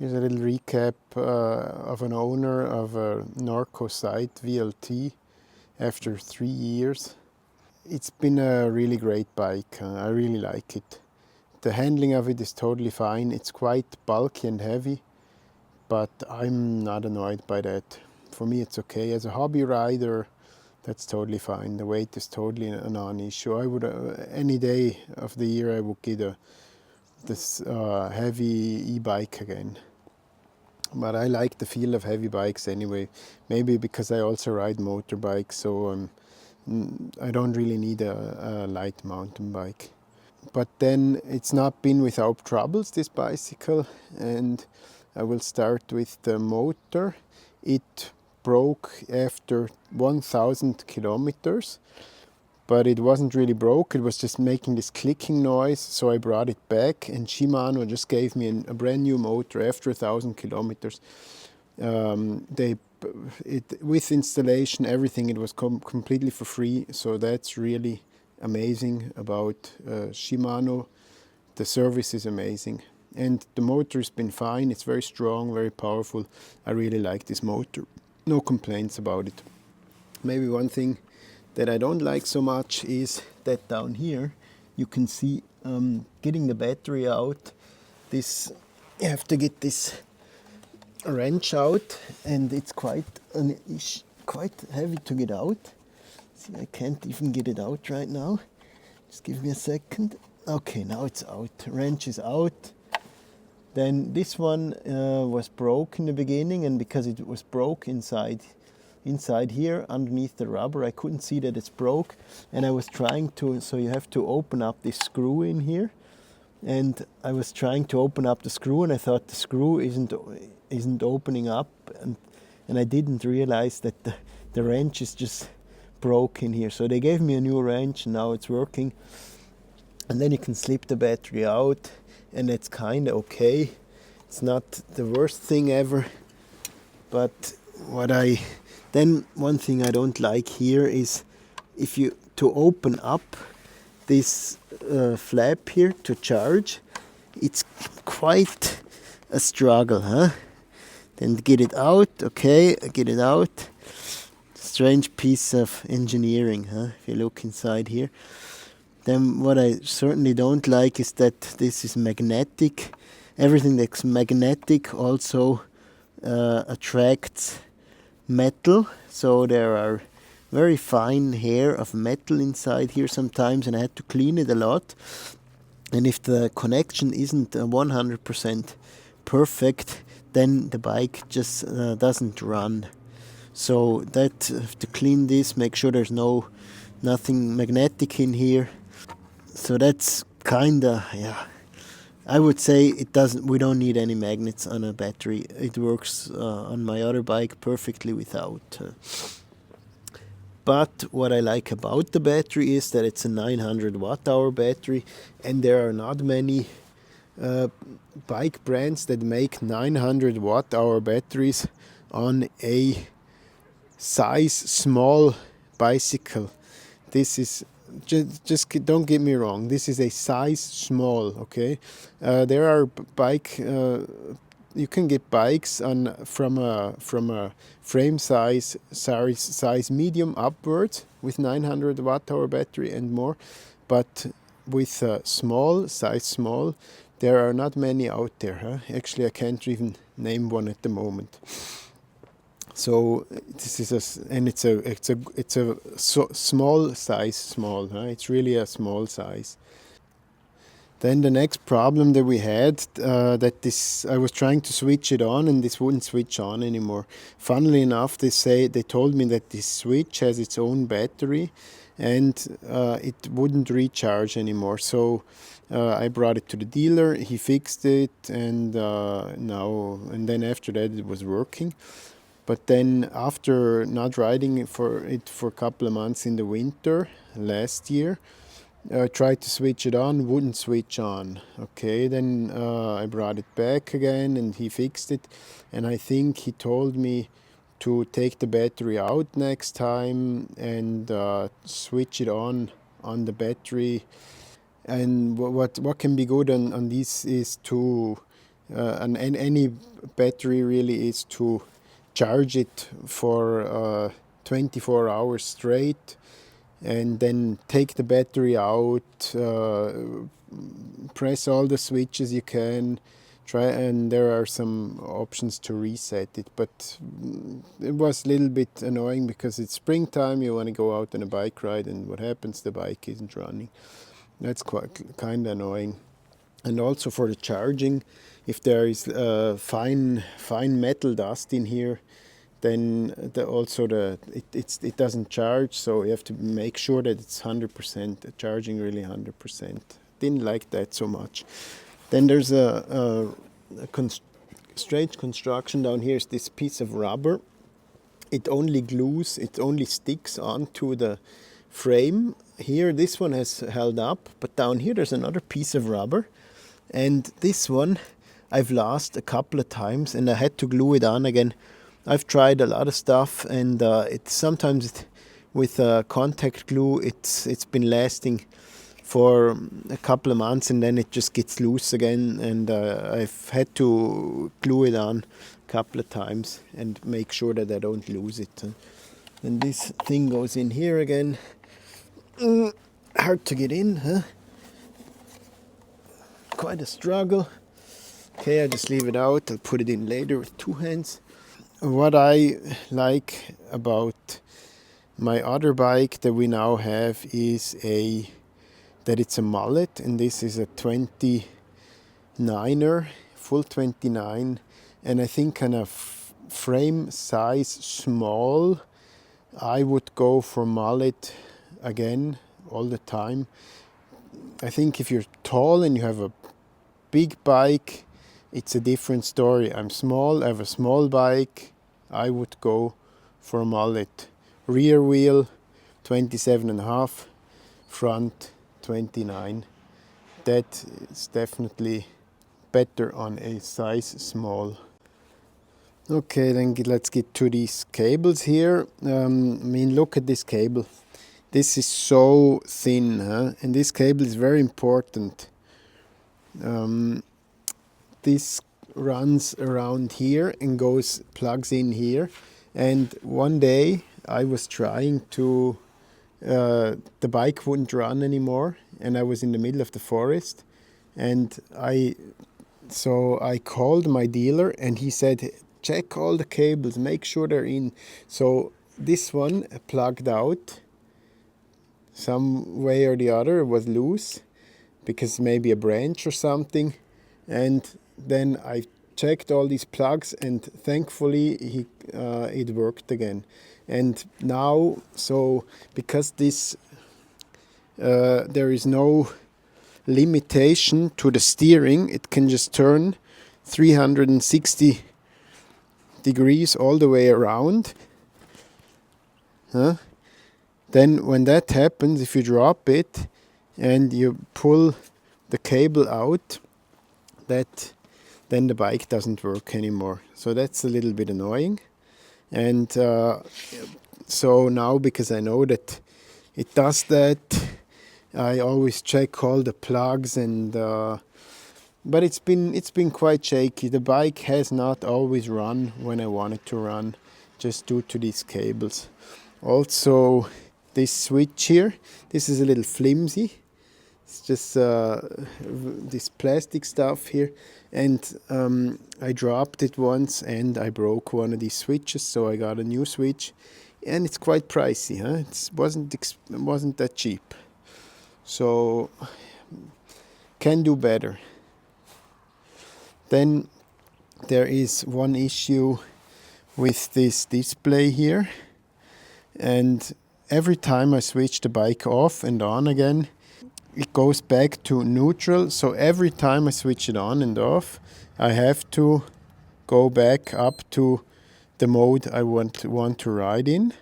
Here's a little recap of an owner of a Norco site, VLT, after 3 years. It's been a really great bike. I really like it. The handling of it is totally fine. It's quite bulky and heavy, but I'm not annoyed by that. For me, it's okay. As a hobby rider, that's totally fine. The weight is totally a non-issue. I would, any day of the year, I would get this heavy e-bike again. But I like the feel of heavy bikes anyway. Maybe because I also ride motorbikes, so I don't really need a light mountain bike. But then it's not been without troubles, this bicycle, and I will start with the motor. It broke after 1000 kilometers, but it wasn't really broke, it was just making this clicking noise, so I brought it back, and Shimano just gave me a brand new motor after 1000 kilometers. With installation, everything, it was completely for free, so that's really amazing about Shimano. The service is amazing, and the motor has been fine. It's very strong, very powerful. I really like this motor. No complaints about it. Maybe one thing that I don't like so much is that down here you can see getting the battery out. This, you have to get this wrench out, and it's quite heavy to get out. See, I can't even get it out right now. Just give me a second. Okay, now it's out. Wrench is out. Then this one was broke in the beginning, and because it was broke inside here underneath the rubber, I couldn't see that it's broke, and I was trying to, so you have to open up this screw in here, and I was trying to open up the screw, and I thought the screw isn't opening up, and I didn't realize that the wrench is just broke in here. So they gave me a new wrench, and now it's working, and then you can slip the battery out, and it's kind of okay. It's not the worst thing ever, but then one thing I don't like here is to open up this flap here to charge, it's quite a struggle, huh? Then get it out, okay, get it out. Strange piece of engineering, huh? If you look inside here. Then what I certainly don't like is that this is magnetic. Everything that's magnetic also attracts metal, so there are very fine hair of metal inside here sometimes, and I had to clean it a lot. And if the connection isn't 100% perfect, then the bike just doesn't run. So that to clean this, make sure there's nothing magnetic in here. So that's kinda, yeah. I would say we don't need any magnets on a battery. It works on my other bike perfectly without. But what I like about the battery is that it's a 900 watt-hour battery, and there are not many bike brands that make 900 watt-hour batteries on a size small bicycle. This is just don't get me wrong, this is a size small, okay? There are you can get bikes from a frame size medium upwards with 900 watt-hour battery and more, but with size small, there are not many out there, huh? Actually, I can't even name one at the moment. So this is it's a small size, huh? It's really a small size. Then the next problem that we had, I was trying to switch it on, and this wouldn't switch on anymore. Funnily enough, they told me that this switch has its own battery, and it wouldn't recharge anymore. So I brought it to the dealer. He fixed it, and then after that it was working. But then after not riding it for a couple of months in the winter last year, I tried to switch it on, wouldn't switch on. Okay, then I brought it back again, and he fixed it. And I think he told me to take the battery out next time and switch it on the battery. And what can be good on this is to and any battery really is to charge it for 24 hours straight, and then take the battery out, press all the switches you can, try, and there are some options to reset it. But it was a little bit annoying because it's springtime, you want to go out on a bike ride, and what happens, the bike isn't running. That's quite kind of annoying. And also for the charging, if there is fine metal dust in here, then it doesn't charge, so you have to make sure that it's 100%, charging really 100%. Didn't like that so much. Then there's a strange construction down here. Is this piece of rubber. It only glues, it only sticks onto the frame. Here, this one has held up, but down here there's another piece of rubber. And this one I've lost a couple of times, and I had to glue it on again. I've tried a lot of stuff, and with contact glue, it's been lasting for a couple of months, and then it just gets loose again, and I've had to glue it on a couple of times and make sure that I don't lose it. And this thing goes in here again. Hard to get in, huh? Quite a struggle. Okay, I just leave it out. I'll put it in later with 2 hands. What I like about my other bike that we now have is that it's a mullet, and this is a 29er, full 29, and I think kind of frame size small. I would go for mullet again all the time. I think if you're tall and you have a big bike, it's a different story. I'm small, I have a small bike, I would go for a mullet. Rear wheel 27.5, front 29. That is definitely better on a size small. Okay, then let's get to these cables here. Look at this cable. This is so thin, huh? And this cable is very important. This runs around here and plugs in here. And one day I was trying to, the bike wouldn't run anymore, and I was in the middle of the forest, and so I called my dealer, and he said, check all the cables, make sure they're in. So this one plugged out some way or the other, was loose because maybe a branch or something, and then I checked all these plugs, and thankfully it worked again. And now, so because this there is no limitation to the steering, it can just turn 360 degrees all the way around. Then when that happens, if you drop it and you pull the cable out, then the bike doesn't work anymore. So that's a little bit annoying. And so now, because I know that it does that, I always check all the plugs, and but it's been quite shaky. The bike has not always run when I want it to run, just due to these cables. Also, this switch here, this is a little flimsy. It's just this plastic stuff here, and I dropped it once and I broke one of these switches, so I got a new switch, and it's quite pricey, huh? It wasn't that cheap, so can do better. Then there is one issue with this display here, and every time I switch the bike off and on again, it goes back to neutral. So every time I switch it on and off, I have to go back up to the mode I want to ride in.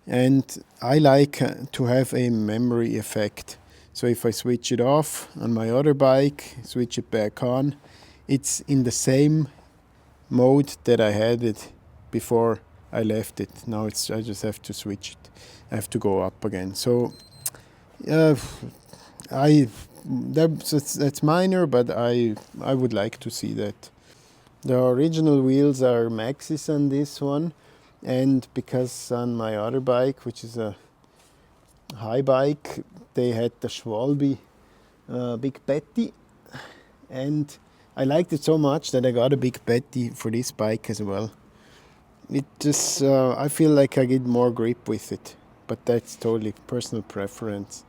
And I like to have a memory effect. So if I switch it off on my other bike, switch it back on, it's in the same mode that I had it before I left it. Now I just have to switch it. I have to go up again. So I that's minor, but I would like to see that. The original wheels are Maxis on this one, and because on my other bike, which is a high bike, they had the Schwalbe Big Betty, and I liked it so much that I got a Big Betty for this bike as well. It just, I feel like I get more grip with it, but that's totally personal preference.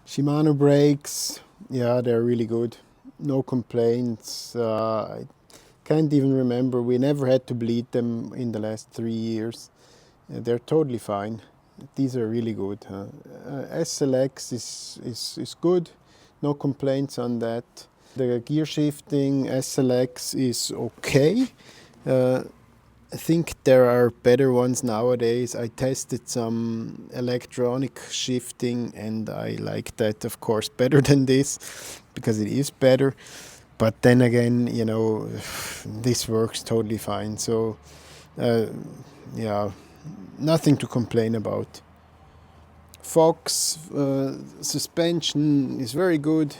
Shimano brakes, yeah, they're really good. No complaints. I can't even remember. We never had to bleed them in the last 3 years. They're totally fine. These are really good. SLX is good. No complaints on that. The gear shifting SLX is okay. I think there are better ones nowadays. I tested some electronic shifting and I like that, of course, better than this because it is better. But then again, you know, this works totally fine. So, yeah, nothing to complain about. Fox suspension is very good.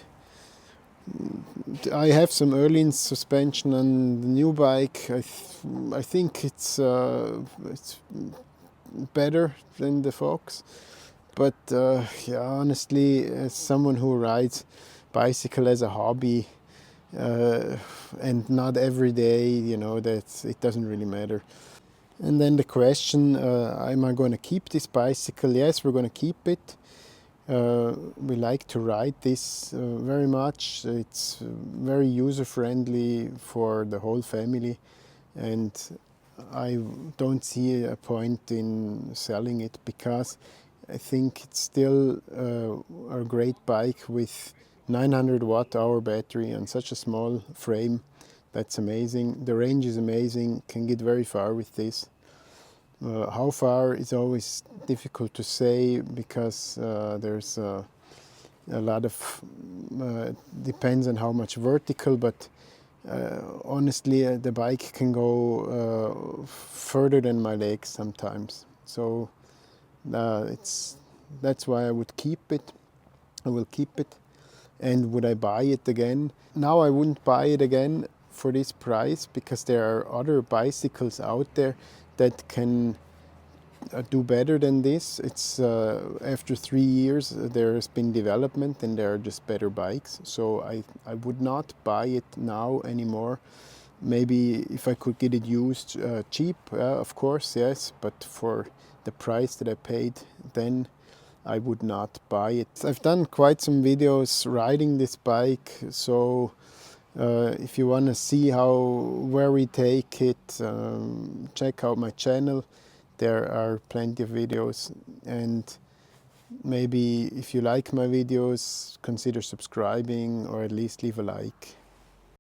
I have some Erlin suspension on the new bike. I think it's better than the Fox, but yeah, honestly, as someone who rides bicycle as a hobby and not every day, you know, that it doesn't really matter. And then the question, am I going to keep this bicycle? Yes, we're going to keep it. We like to ride this very much. It's very user-friendly for the whole family, and I don't see a point in selling it because I think it's still a great bike with 900 watt-hour battery on such a small frame. That's amazing. The range is amazing, can get very far with this. How far is always difficult to say because there's a lot of, depends on how much vertical, but honestly the bike can go further than my legs sometimes. So that's why I would keep it. I will keep it. And would I buy it again? Now I wouldn't buy it again for this price because there are other bicycles out there that can do better than this. It's after 3 years there has been development and there are just better bikes. So I would not buy it now anymore. Maybe if I could get it used cheap, of course, yes, but for the price that I paid then, I would not buy it. I've done quite some videos riding this bike, so if you want to see where we take it, check out my channel. There are plenty of videos, and maybe if you like my videos, consider subscribing or at least leave a like.